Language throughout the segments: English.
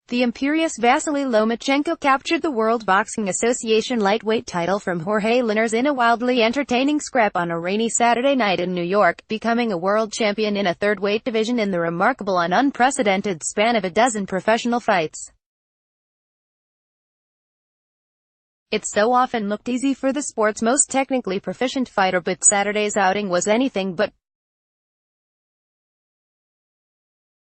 The imperious Vasyl Lomachenko captured the World Boxing Association lightweight title from Jorge Linares in a wildly entertaining scrap on a rainy Saturday night in New York, becoming a world champion in a third-weight division in the remarkable and unprecedented span of a dozen professional fights. It so often looked easy for the sport's most technically proficient fighter, but Saturday's outing was anything but.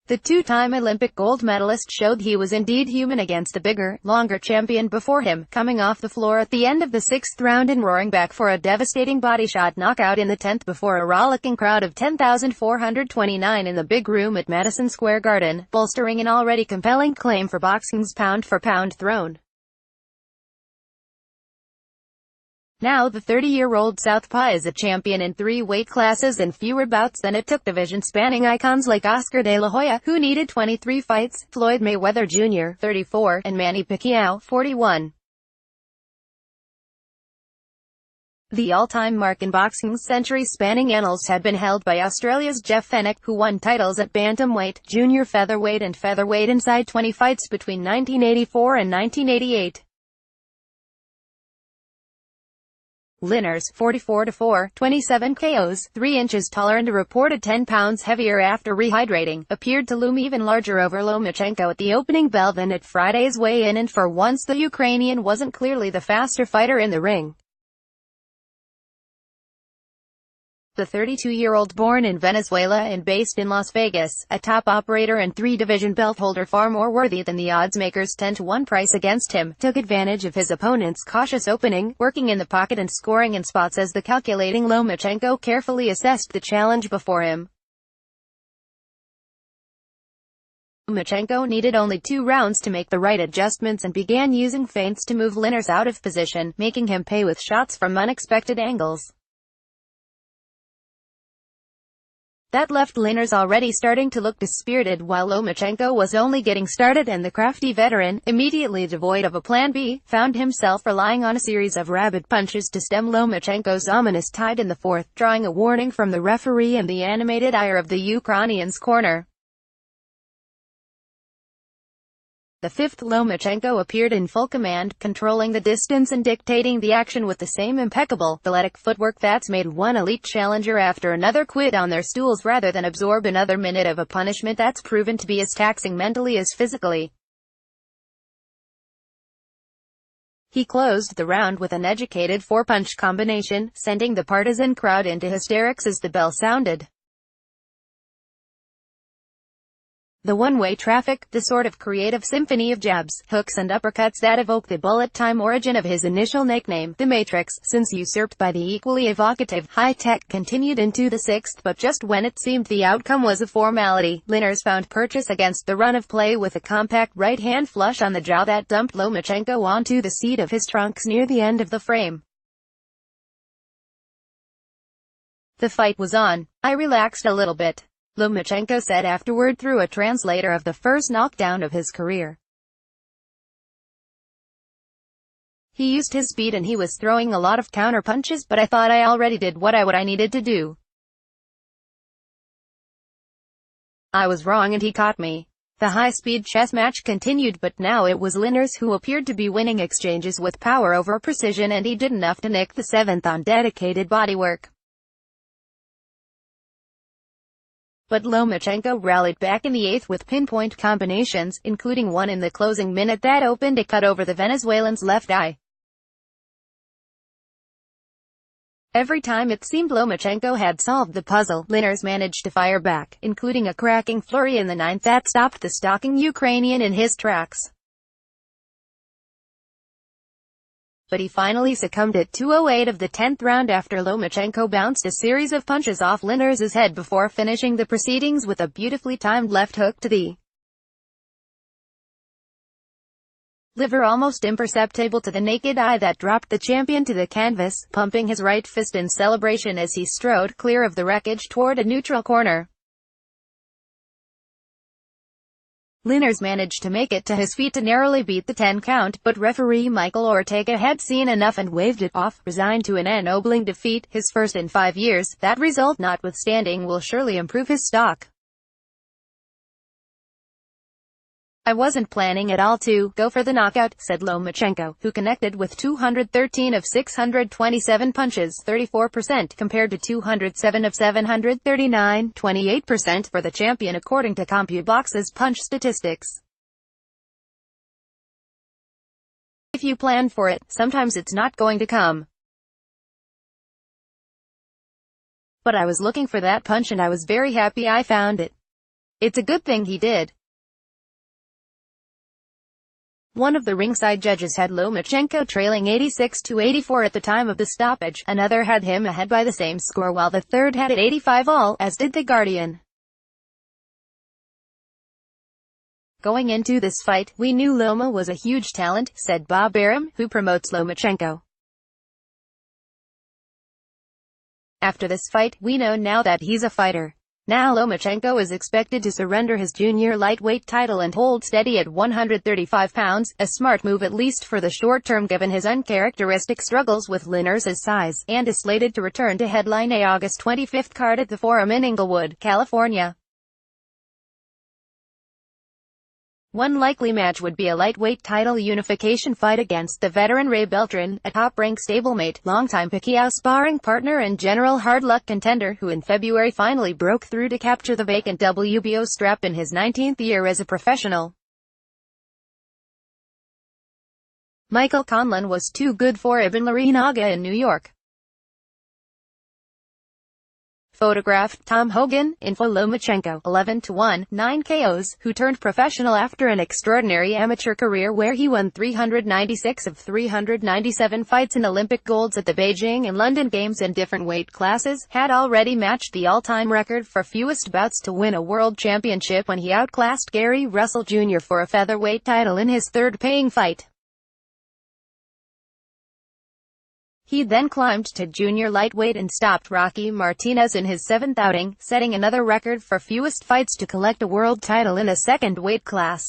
The two-time Olympic gold medalist showed he was indeed human against the bigger, longer champion before him, coming off the floor at the end of the sixth round and roaring back for a devastating body shot knockout in the 10th before a rollicking crowd of 10,429 in the big room at Madison Square Garden, bolstering an already compelling claim for boxing's pound-for-pound throne. Now the 30-year-old southpaw is a champion in 3 weight classes and fewer bouts than it took division-spanning icons like Oscar de la Hoya, who needed 23 fights, Floyd Mayweather Jr., 34, and Manny Pacquiao, 41. The all-time mark in boxing's century-spanning annals had been held by Australia's Jeff Fenech, who won titles at bantamweight, junior featherweight and featherweight inside 20 fights between 1984 and 1988. Linares, 44-4, 27 KOs, 3 inches taller and a reported 10 pounds heavier after rehydrating, appeared to loom even larger over Lomachenko at the opening bell than at Friday's weigh-in, and for once the Ukrainian wasn't clearly the faster fighter in the ring. The 32-year-old, born in Venezuela and based in Las Vegas, a top operator and 3-division belt holder far more worthy than the oddsmakers' 10-to-1 price against him, took advantage of his opponent's cautious opening, working in the pocket and scoring in spots as the calculating Lomachenko carefully assessed the challenge before him. Lomachenko needed only 2 rounds to make the right adjustments and began using feints to move Linares out of position, making him pay with shots from unexpected angles. That left Linares already starting to look dispirited, while Lomachenko was only getting started, and the crafty veteran, immediately devoid of a plan B, found himself relying on a series of rabid punches to stem Lomachenko's ominous tide in the 4th, drawing a warning from the referee and the animated ire of the Ukrainian's corner. The 5th, Lomachenko appeared in full command, controlling the distance and dictating the action with the same impeccable, athletic footwork that's made one elite challenger after another quit on their stools rather than absorb another minute of a punishment that's proven to be as taxing mentally as physically. He closed the round with an educated 4-punch combination, sending the partisan crowd into hysterics as the bell sounded. The one-way traffic, the sort of creative symphony of jabs, hooks and uppercuts that evoke the bullet-time origin of his initial nickname, The Matrix, since usurped by the equally evocative, high-tech, continued into the 6th, but just when it seemed the outcome was a formality, Linares found purchase against the run of play with a compact right-hand flush on the jaw that dumped Lomachenko onto the seat of his trunks near the end of the frame. The fight was on. I relaxed a little bit, Lomachenko said afterward through a translator of the first knockdown of his career. He used his speed and he was throwing a lot of counter punches, but I thought I already did what I needed to do. I was wrong and he caught me. The high-speed chess match continued, but now it was Linares who appeared to be winning exchanges with power over precision, and he did enough to nick the 7th on dedicated bodywork. But Lomachenko rallied back in the 8th with pinpoint combinations, including one in the closing minute that opened a cut over the Venezuelan's left eye. Every time it seemed Lomachenko had solved the puzzle, Linares managed to fire back, including a cracking flurry in the 9th that stopped the stalking Ukrainian in his tracks. But he finally succumbed at 2:08 of the 10th round after Lomachenko bounced a series of punches off Linares' head before finishing the proceedings with a beautifully timed left hook to the liver, almost imperceptible to the naked eye, that dropped the champion to the canvas, pumping his right fist in celebration as he strode clear of the wreckage toward a neutral corner. Linares managed to make it to his feet to narrowly beat the 10 count, but referee Michael Ortega had seen enough and waved it off, resigned to an ennobling defeat, his first in 5 years. That result notwithstanding will surely improve his stock. I wasn't planning at all to go for the knockout, said Lomachenko, who connected with 213 of 627 punches, 34% compared to 207 of 739, 28% for the champion according to CompuBox's punch statistics. If you plan for it, sometimes it's not going to come. But I was looking for that punch and I was very happy I found it. It's a good thing he did. One of the ringside judges had Lomachenko trailing 86-84 at the time of the stoppage. Another had him ahead by the same score while the third had it 85-all, as did the Guardian. Going into this fight, we knew Loma was a huge talent, said Bob Arum, who promotes Lomachenko. After this fight, we know now that he's a fighter. Now Lomachenko is expected to surrender his junior lightweight title and hold steady at 135 pounds, a smart move at least for the short term given his uncharacteristic struggles with Linares' size, and is slated to return to headline a August 25 card at the Forum in Inglewood, California. One likely match would be a lightweight title unification fight against the veteran Ray Beltran, a top-ranked stablemate, longtime Pacquiao sparring partner and general hard-luck contender who in February finally broke through to capture the vacant WBO strap in his 19th year as a professional. Michael Conlan was too good for Ibn Larinaga in New York. Photographed, Tom Hogan, info Lomachenko, 11-1, 9 KOs, who turned professional after an extraordinary amateur career where he won 396 of 397 fights in Olympic golds at the Beijing and London Games in different weight classes, had already matched the all-time record for fewest bouts to win a world championship when he outclassed Gary Russell Jr. for a featherweight title in his third paying fight. He then climbed to junior lightweight and stopped Rocky Martinez in his seventh outing, setting another record for fewest fights to collect a world title in a second weight class.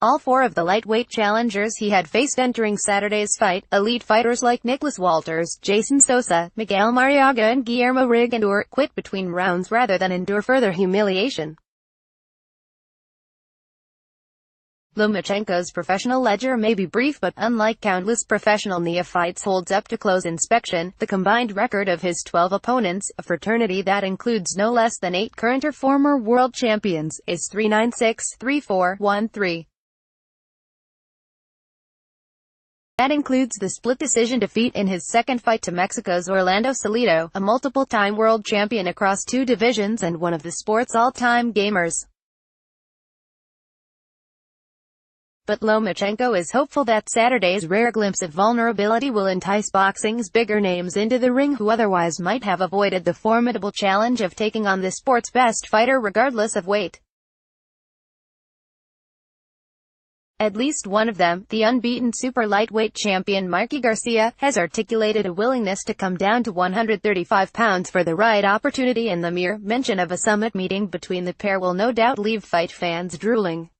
All four of the lightweight challengers he had faced entering Saturday's fight, elite fighters like Nicholas Walters, Jason Sosa, Miguel Mariaga and Guillermo Rigondeaux, quit between rounds rather than endure further humiliation. Lomachenko's professional ledger may be brief but, unlike countless professional neophytes, holds up to close inspection. The combined record of his 12 opponents, a fraternity that includes no less than 8 current or former world champions, is 3-9-6, 3-4-1-3. That includes the split decision defeat in his second fight to Mexico's Orlando Salido, a multiple-time world champion across 2 divisions and one of the sport's all-time gamers. But Lomachenko is hopeful that Saturday's rare glimpse of vulnerability will entice boxing's bigger names into the ring who otherwise might have avoided the formidable challenge of taking on the sport's best fighter regardless of weight. At least one of them, the unbeaten super lightweight champion Mikey Garcia, has articulated a willingness to come down to 135 pounds for the right opportunity, and the mere mention of a summit meeting between the pair will no doubt leave fight fans drooling.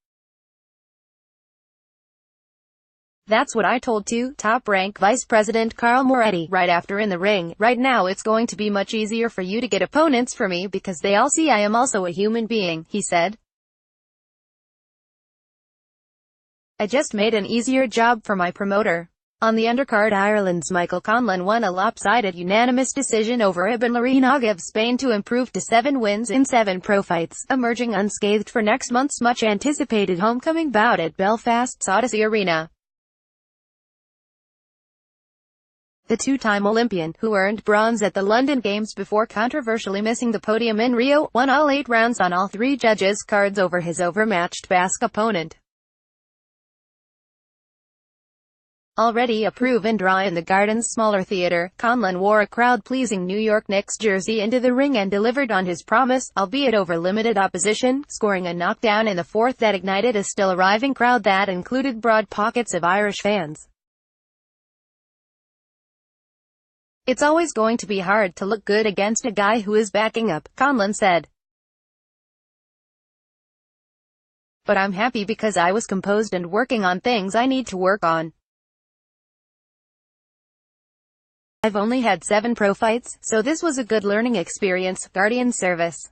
That's what I told top-rank Vice President Carl Moretti right after in the ring. Right now it's going to be much easier for you to get opponents for me because they all see I am also a human being, he said. I just made an easier job for my promoter. On the undercard, Ireland's Michael Conlan won a lopsided unanimous decision over Ibn Larinaga of Spain to improve to 7 wins in 7 pro fights, emerging unscathed for next month's much-anticipated homecoming bout at Belfast's Odyssey Arena. The 2-time Olympian, who earned bronze at the London Games before controversially missing the podium in Rio, won all 8 rounds on all 3 judges' cards over his overmatched Basque opponent. Already a proven draw in the Garden's smaller theater, Conlan wore a crowd-pleasing New York Knicks jersey into the ring and delivered on his promise, albeit over limited opposition, scoring a knockdown in the 4th that ignited a still-arriving crowd that included broad pockets of Irish fans. It's always going to be hard to look good against a guy who is backing up, Conlan said. But I'm happy because I was composed and working on things I need to work on. I've only had 7 pro fights, so this was a good learning experience, Guardian Service.